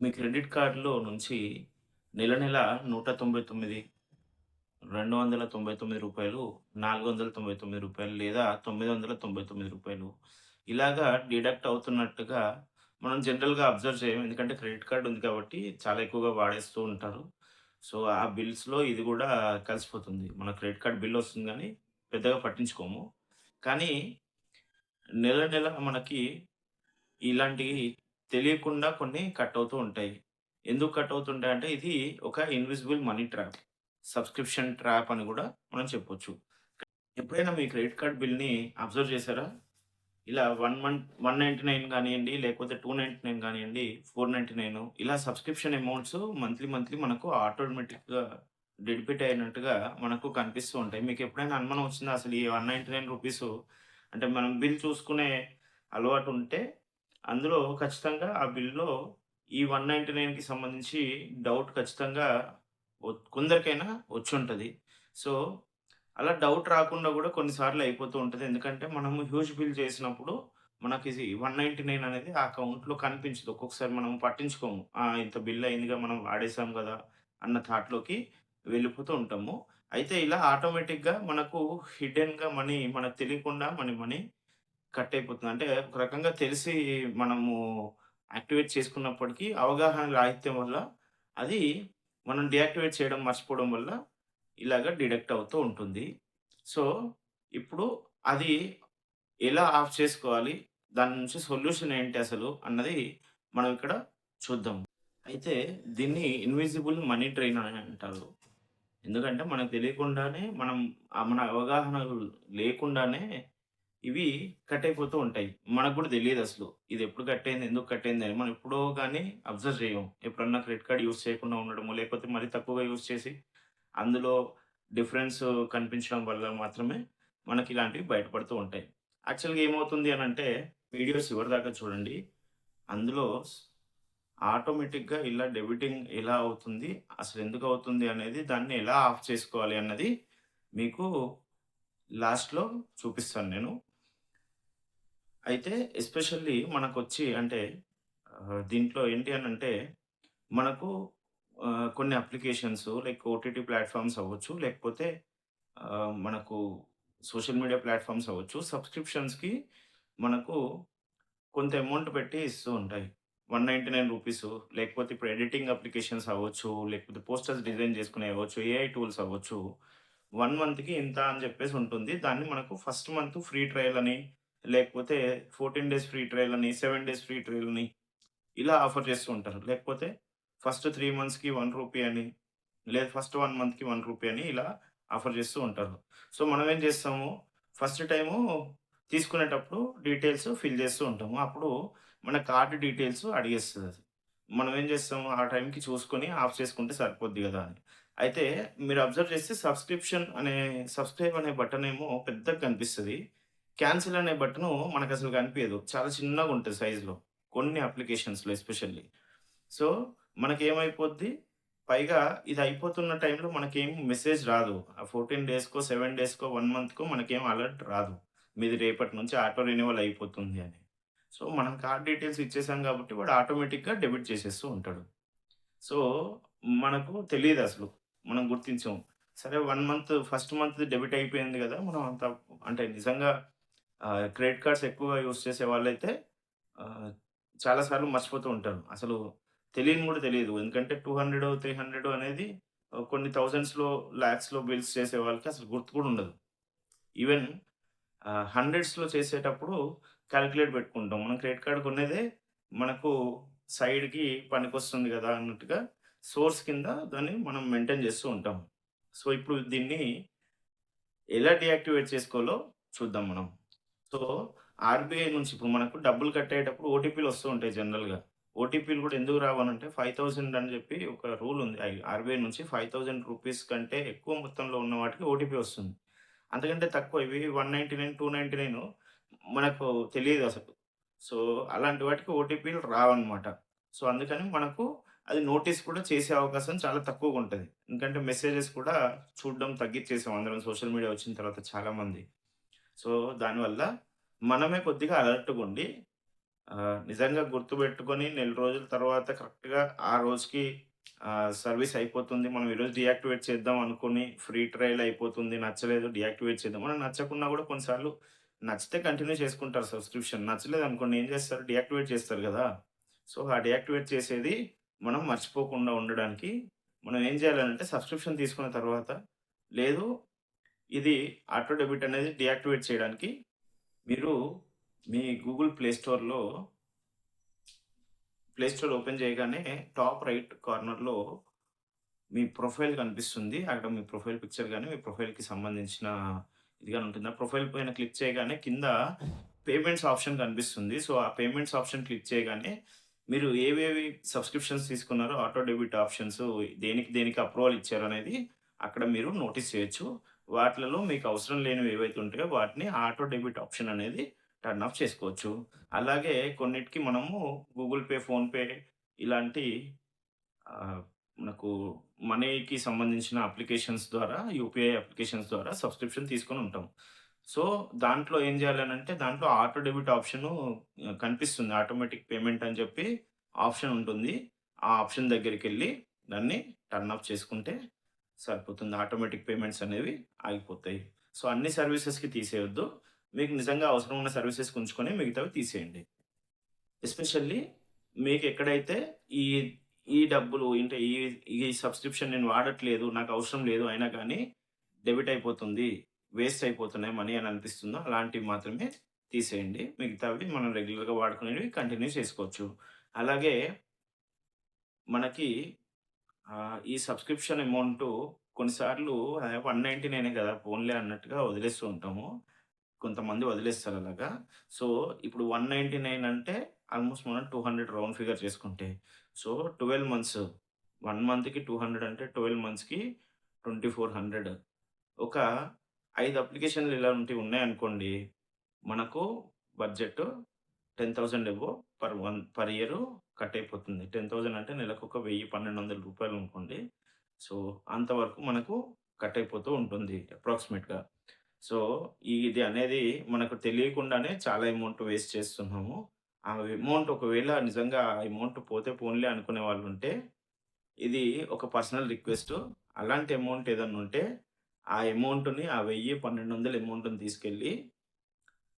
మీ credit కార్డ్‌లో నుంచి నెల నెల 199, రూ. 299, రూ. 499 లేదా రూ. 999 ఇలాగా డిడక్ట్ అవుతున్నట్టుగా మనం జనరల్‌గా అబ్జర్వ్ చేయం. ఎందుకంటే క్రెడిట్ కార్డ్ ఉంది కాబట్టి చాలా ఎక్కువగా వాడేస్తూ ఉంటారు. సో, ఆ బిల్స్‌లో ఇది గూడా కలిసిపోతుంది. మన క్రెడిట్ కార్డ్ బిల్ ఒస్తుంది గానీ పెద్దగా పట్టించుకోము. కానీ నెల నెల మనకి ఇలాంటియి తెలియకుండా కొన్ని కట్ అవుతూ ఉంటాయి. ఎందుకు కట్ అవుతుంటాయంటే ఇది ఒక invisible money trap. Subscription trap అని గూడా మనం చెప్పొచ్చు. ఎప్పుడైనా మీ క్రెడిట్ కార్డ్ బిల్‌ని అబ్జర్వ్ చేశారా? ఇలా 1 మంత్ 199 గానియండి, లేకపోతే 299 గానియండి, 499 ఇలా సబ్స్క్రిప్షన్ అమౌంట్స్ మంత్లీ మనకు ఆటోమేటిక్‌గా డెబిట్ అయినట్టుగా మనకు కనిపిస్తూ ఉంటాయి. మీకెప్పుడైనా అనుమానం వచ్చిందా? అసలు ఈ రూ. 199 అంటే మనం బిల్ చూసుకునే అలవాటు ఉంటే, అందులో ఖచ్చితంగా ఆ బిల్‌లో ఈ 199కి సంబంధించి డౌట్ ఖచ్చితంగా కొందరికైనా వచ్చుంటది. సో, అలా డౌట్ రాకుండా గూడా కొన్ని సార్లు అయిపోతూ ఉంటది. ఎందుకంటే మనము హ్యూజ్ బిల్ చేసినప్పుడు మనకిది 199 అనేది ఆ అకౌంట్‌లో కనిపించదు. ఒక్కొక్కసారి మనం పట్టించుకోము. ఇంత బిల్ అయిందిగా మనం వాడేసాం గదా! అన్న థాట్‌లోకి వెళ్ళిపోతూ ఉంటాము. అయితే ఇలా ఆటోమేటిక్‌గా మనకు హిడెన్‌గా మనీ మనకు తెలియకుండా మనీ కట్ అయిపోతుంది. అంటే ఒక రకంగా తెలిసి మనము యాక్టివేట్ చేసుకున్నప్పటికీ అవగాహన రాహిత్యం వల్ల అది మనం డీయాక్టివేట్ చేయడం మర్చిపోవడం వల్ల ఇలాగ డిడక్ట్ అవుతూ ఉంటుంది. సో, ఇప్పుడు అది ఎలా ఆఫ్ చేసుకోవాలి? దాని నుంచి సొల్యూషన్ ఏంటి అసలు? అన్నది మనం ఇక్కడ చూద్దాం. అయితే దీన్ని ఇన్విజిబుల్ మనీ ట్రైన్ అని అంటారు. ఎందుకంటే మనకు తెలియకుండానే మన అవగాహన లేకుండానే ఇవి కట్ అయిపోతూ ఉంటాయి. మనకు గూడా తెలీదసలు. ఇదెప్పుడు కట్ అయింది? ఎందుకు కట్ అయిందని. మనం ఎప్పుడో గాని అబ్జర్వ్ చేయం. ఎప్పుడన్నా క్రెడిట్ కార్డ్ యూజ్ చేయకుండా ఉండడమో, లేకపోతే మరీ తక్కువగా యూజ్ చేసి, అందులో డిఫరెన్స్ కనిపించడం వల్ల మాత్రమే మనకిలాంటివి బయటపడుతూ ఉంటాయి. యాక్చువల్‌గా ఏమవుతుంది అనంటే, వీడియో చివరిదాకా చూడండి. అందులో ఆటోమేటిక్‌గా ఇలా డెబిటింగ్ ఎలా అవుతుంది? అసలెందుకవుతుంది అనేది, దాన్ని ఎలా ఆఫ్ చేసుకోవాలి అన్నది మీకు లాస్ట్‌లో చూపిస్తాను నేను. అయితే ఎస్పెషల్లీ మనకొచ్చి అంటే దీంట్లో ఏంటి అనంటే, మనకు కొన్ని అప్లికేషన్స్ లైక్ ఓటీటీ ప్లాట్‌ఫార్మ్స్ అవ్వచ్చు, లేకపోతే మనకు సోషల్ మీడియా ప్లాట్‌ఫార్మ్స్ అవ్వచ్చు. సబ్స్క్రిప్షన్స్‌కి మనకు కొంత అమౌంట్ పెట్టి ఇస్తూ ఉంటాయి. రూ. 199 లేకపోతే ఇప్పుడు ఎడిటింగ్ అప్లికేషన్స్ అవ్వచ్చు, లేకపోతే పోస్టర్స్ డిజైన్ చేసుకునేవి అవ్వచ్చు, ఏఐ టూల్స్ అవ్వచ్చు. 1 మంత్‌కి ఇంత అని చెప్పేసి ఉంటుంది. దాన్ని మనకు ఫస్ట్ మంత్ ఫ్రీ ట్రయల్ అని, లేకపోతే 14 డేస్ ఫ్రీ ట్రయల్ అని, 7 డేస్ ఫ్రీ ట్రయల్ అని ఇలా ఆఫర్ చేస్తూ ఉంటారు. లేకపోతే ఫస్ట్ 3 మంత్స్‌కి రూ. 1 అని, లేదు ఫస్ట్ 1 మంత్‌కి రూ. 1 అని ఇలా ఆఫర్ చేస్తూ ఉంటారు. సో, మనం ఏం చేస్తాము, ఫస్ట్ టైము తీసుకునేటప్పుడు డీటెయిల్స్ ఫిల్ చేస్తూ ఉంటాము. అప్పుడు మన కార్డ్ డీటెయిల్స్ అడిగేస్తదది. మనం ఏం చేస్తాము, ఆ టైంకి చూసుకొని ఆఫ్ చేసుకుంటే సరిపోద్ది గదా! అని. అయితే మీరు అబ్జర్వ్ చేస్తే సబ్‌స్క్రైబ్ అనే బటనేమో పెద్దగా కనిపిస్తది. క్యాన్సెల్ అనే బటను మనకసలు కనిపియదు. చాలా చిన్నగుంటది సైజ్‌లో. కొన్ని అప్లికేషన్స్‌లో ఎస్పెషల్లీ. సో, మనకేమైపోద్ది, పైగా ఇది అయిపోతున్న టైంలో మనకేం మెసేజ్ రాదు. ఆ 14 డేస్‌కో, 7 డేస్‌కో, 1 మంత్‌కో మనకేం అలర్ట్ రాదు. మీది రేపటి నుంచి ఆటో రెన్యువల్ అయిపోతుంది అని. సో, మనం కార్డ్ డీటెయిల్స్ ఇచ్చేసాం కాబట్టి వాడు ఆటోమేటిక్‌గా డెబిట్ చేసేస్తూ ఉంటాడు. సో, మనకు తెలీదసలు. మనం గుర్తించం. సరే 1 మంత్ ఫస్ట్ మంత్‌ది డెబిట్ అయిపోయింది గదా! మనం అంత అంటే నిజంగా క్రెడిట్ కార్డ్స్ ఎక్కువగా యూజ్ చేసే వాళ్ళైతే ఆహ్, చాలా సార్లు మర్చిపోతూ ఉంటారు. అసలు తెలియని గూడా తెలీదు. ఎందుకంటే 200, 300 అనేది కొన్ని థౌసండ్స్‌లో, లాక్స్‌లో బిల్స్ చేసే వాళ్ళకి అసలు గుర్తు కూడా ఉండదు. ఈవెన్ హండ్రెడ్స్‌లో చేసేటప్పుడు కాలిక్యులేట్ పెట్టుకుంటాం. మనం క్రెడిట్ కార్డ్ కొనేదే మనకు సైడ్‌కి పనికొస్తుంది గదా! అన్నట్టుగా సోర్స్ కింద దాన్ని మనం మెయింటైన్ చేస్తూ ఉంటాం. సో, ఇప్పుడు దీన్ని ఎలా డీయాక్టివేట్ చేసుకోవాలో చూద్దాం మనం. సో, ఆర్‌బీఐ నుంచి ఇప్పుడు మనకు డబ్బులు కట్టేటప్పుడు ఓటీపీలు వస్తూ ఉంటాయి జనరల్‌గా. ఓటీపీలు కూడా ఎందుకు రావనంటే 5,000 అని చెప్పి ఒక రూల్ ఉంది. ఆర్‌బీఐ నుంచి రూ. 5,000 కంటే ఎక్కువ మొత్తంలో ఉన్న వాటికి ఓటీపీ వస్తుంది. అంతకంటే తక్కువ ఇవి 199, 299 మనకు తెలీదసలు. సో, అలాంటి వాటికి ఓటీపీలు రావన్నమాట. సో, అందుకని మనకు అది నోటీస్ కూడా చేసే అవకాశం చాలా తక్కువగుంటది. ఎందుకంటే మెసేజెస్ కూడా చూడడం తగ్గిచ్చేసాం అందరం సోషల్ మీడియా వచ్చిన తర్వాత చాలామంది. సో, దానివల్ల మనమే కొద్దిగా అలర్ట్‌గుండి నిజంగా గుర్తుపెట్టుకొని నెల రోజుల తర్వాత కరెక్ట్‌గా ఆ రోజుకి సర్వీస్ అయిపోతుంది. మనం ఈరోజు డీయాక్టివేట్ చేద్దాం అనుకోని ఫ్రీ ట్రయల్ అయిపోతుంది. నచ్చలేదు డీయాక్టివేట్ చేద్దాం. మనకు నచ్చకున్నా కూడా కొన్నిసార్లు నచ్చితే కంటిన్యూ చేసుకుంటారు సబ్స్క్రిప్షన్. నచ్చలేదనుకోండి ఏం చేస్తారు? డీయాక్టివేట్ చేస్తారు గదా! సో, ఆ డీయాక్టివేట్ చేసేది మనం మర్చిపోకుండా ఉండడానికి మనం ఏం చేయాలనంటే సబ్స్క్రిప్షన్ తీసుకున్న తర్వాత లేదు ఇది ఆటో డెబిట్ అనేది డీయాక్టివేట్ చేయడానికి మీరు మీ గూగుల్ ప్లే స్టోర్ ఓపెన్ చేయగానే టాప్ రైట్ కార్నర్‌లో మీ ప్రొఫైల్ కనిపిస్తుంది. అక్కడ మీ ప్రొఫైల్ పిక్చర్ గాని, మీ ప్రొఫైల్‌కి సంబంధించిన ఇది గాని ఉంటుంది. ఆ ప్రొఫైల్ పైన క్లిక్ చేయగానే కింద పేమెంట్స్ ఆప్షన్ కనిపిస్తుంది. సో, ఆ పేమెంట్స్ ఆప్షన్ క్లిక్ చేయగానే మీరు ఏవేవి సబ్స్క్రిప్షన్స్ తీసుకున్నారో ఆటో డెబిట్ ఆప్షన్స్ దేనికి దేనికి అప్రూవల్ ఇచ్చారనేది అక్కడ మీరు నోటీస్ చేయొచ్చు. వాటిలలో మీకు అవసరం లేనివి ఏవైతే ఉంటాయో వాటిని ఆటో డెబిట్ ఆప్షన్ అనేది టర్న్ ఆఫ్ చేసుకోవచ్చు. అలాగే కొన్నిటికి మనము గూగుల్ పే, ఫోన్‌పే ఇలాంటి ఆహ్, మనకు మనీకి సంబంధించిన అప్లికేషన్స్ ద్వారా యూపీఐ అప్లికేషన్స్ ద్వారా సబ్స్క్రిప్షన్ తీసుకొని ఉంటాం. సో, దాంట్లో ఏం చేయాలనంటే దాంట్లో ఆటో డెబిట్ ఆప్షను కనిపిస్తుంది. ఆటోమేటిక్ పేమెంట్ అని చెప్పి ఆప్షన్ ఉంటుంది. ఆ ఆప్షన్ దగ్గరికెళ్ళి దాన్ని టర్న్ ఆఫ్ చేసుకుంటే సరిపోతుంది. ఆటోమేటిక్ పేమెంట్స్ అనేవి ఆగిపోతాయి. సో, అన్ని సర్వీసెస్‌కి తీసేయొద్దు. మీకు నిజంగా అవసరం ఉన్న సర్వీసెస్‌కి ఉంచుకొని మిగతావి తీసేయండి. ఎస్పెషల్లీ మీకెక్కడైతే ఈ ఈ డబ్బులు అంటే ఈ సబ్స్క్రిప్షన్ నేను వాడట్లేదు, నాకు అవసరం లేదు అయినా గానీ డెబిట్ అయిపోతుంది, వేస్ట్ అయిపోతున్నాయి మనీ అని అనిపిస్తుందో అలాంటివి మాత్రమే తీసేయండి. మిగతావి మనం రెగ్యులర్‌గా వాడుకునేవి కంటిన్యూ చేసుకోవచ్చు. అలాగే మనకి ఈ సబ్స్క్రిప్షన్ అమౌంటు కొన్నిసార్లు 199 కదా! పోన్లే అన్నట్టుగా వదిలేస్తూ ఉంటాము. కొంతమంది వదిలేస్తారు అలాగా. సో, ఇప్పుడు 199 అంటే ఆల్‌మోస్ట్ మనం 200 రౌండ్ ఫిగర్ చేసుకుంటే. సో, 12 మంత్స్ 1 మంత్‌కి 200 అంటే 12 మంత్స్‌కి 2400 ఒక 5 అప్లికేషన్‌లు ఇలాంటివి ఉన్నాయనుకోండి. మనకు budget 10,000 above per year cut అయిపోతుంది. 10,000 అంటే నెలకొక 1000, 1,200 రూపాయలనుకోండి. సో, అంతవరకు మనకు కట్ అయిపోతూ ఉంటుంది అప్రాక్సిమేట్‌గా. సో, ఇది అనేది మనకు తెలియకుండానే చాలా అమౌంట్ వేస్ట్ చేస్తున్నాము. ఆ అమౌంట్ ఒకవేళ నిజంగా ఆ అమౌంట్ పోతే పోన్లే అనుకునే వాళ్ళుంటే, ఇది ఒక పర్సనల్ రిక్వెస్ట్. అలాంటి అమౌంట్ ఏదన్నా ఉంటే, ఆ అమౌంట్‌ని ఆ 1000, 1,200 అమౌంట్‌ని తీసుకెళ్ళి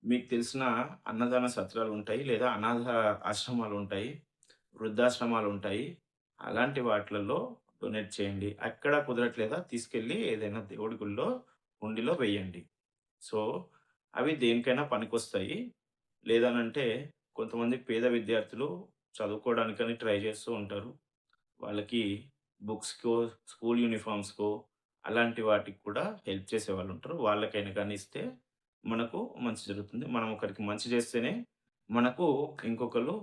మీకు తెలిసిన అన్నదాన సత్రాలుంటాయి. లేదా అనాథ ఆశ్రమాలుంటాయి. వృద్ధాశ్రమాలుంటాయి. అలాంటి వాటిలలో డొనేట్ చేయండి. అక్కడ కుదరట్లేదా తీసుకెళ్ళి ఏదైనా దేవుడి గుడిలో హుండీలో వెయ్యండి. సో, అవి దేనికైనా పనికొస్తాయి. లేదనంటే కొంతమంది పేద విద్యార్థులు చదువుకోవడానికని ట్రై చేస్తూ ఉంటారు. వాళ్ళకి బుక్స్‌కో, స్కూల్ యూనిఫార్మ్స్‌కో అలాంటి వాటికి కూడా హెల్ప్ చేసేవాళ్ళుంటారు. వాళ్ళకైనా గాని ఇస్తే మనకు మంచి జరుగుతుంది. మనం ఒకరికి మంచి చేస్తేనే మనకు ఇంకొకళ్ళు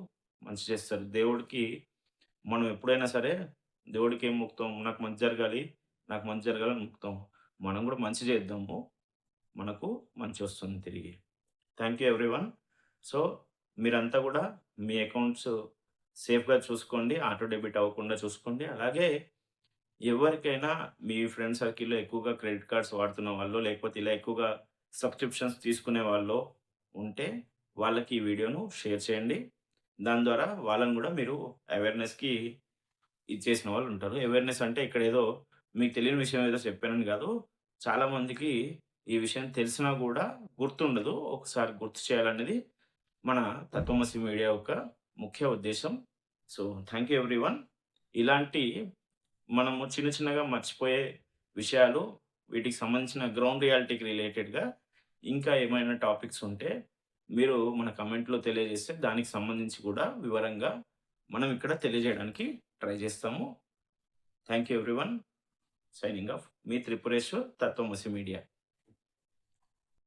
మంచి చేస్తారు. దేవుడికి మనం ఎప్పుడైనా సరే దేవుడికేం మొక్కుతాం? నాకు మంచి జరగాలి, నాకు మంచి జరగాలని మొక్కుతాం. మనం కూడా మంచి చేద్దాము. మనకు మంచొస్తుంది తిరిగి. Thank you everyone. సో, మీరంతా గూడా మీ అకౌంట్స్ సేఫ్‌గా చూసుకోండి. ఆటో డెబిట్ అవ్వకుండా చూసుకోండి. అలాగే ఎవరికైనా మీ ఫ్రెండ్ సర్కిల్‌లో ఎక్కువగా క్రెడిట్ కార్డ్స్ వాడుతున్న వాళ్ళో, లేకపోతే ఇలా ఎక్కువగా సబ్స్క్రిప్షన్స్ తీసుకునే వాళ్ళో ఉంటే, వాళ్ళకి ఈ వీడియోను షేర్ చేయండి. దాని ద్వారా వాళ్ళని గూడా మీరు అవేర్‌నెస్‌కి ఇచ్చేసిన వాళ్ళుంటారు. అవేర్‌నెస్ అంటే ఇక్కడేదో మీకు తెలియని విషయం ఏదో చెప్పానని గాదు. చాలా మందికి ఈ విషయం తెలిసినా గూడా గుర్తుండదు. ఒకసారి గుర్తు చేయాలనేది మన తత్వమసి మీడియా యొక్క ముఖ్య ఉద్దేశ్యం. So, thank you everyone. ఇలాంటి మనము చిన్న చిన్నగా మర్చిపోయే విషయాలు, వీటికి సంబంధించిన గ్రౌండ్ రియాలిటీకి రిలేటెడ్‌గా ఇంకా ఏమైనా టాపిక్స్ ఉంటే మీరు మన కామెంట్‌లో తెలియజేస్తే దానికి సంబంధించి కూడా వివరంగా మనం ఇక్కడ తెలియజేయడానికి ట్రై చేస్తాము. Thank you everyone. Signing off. మీ త్రిపురేశ్వర్ తత్వమసి మీడియా.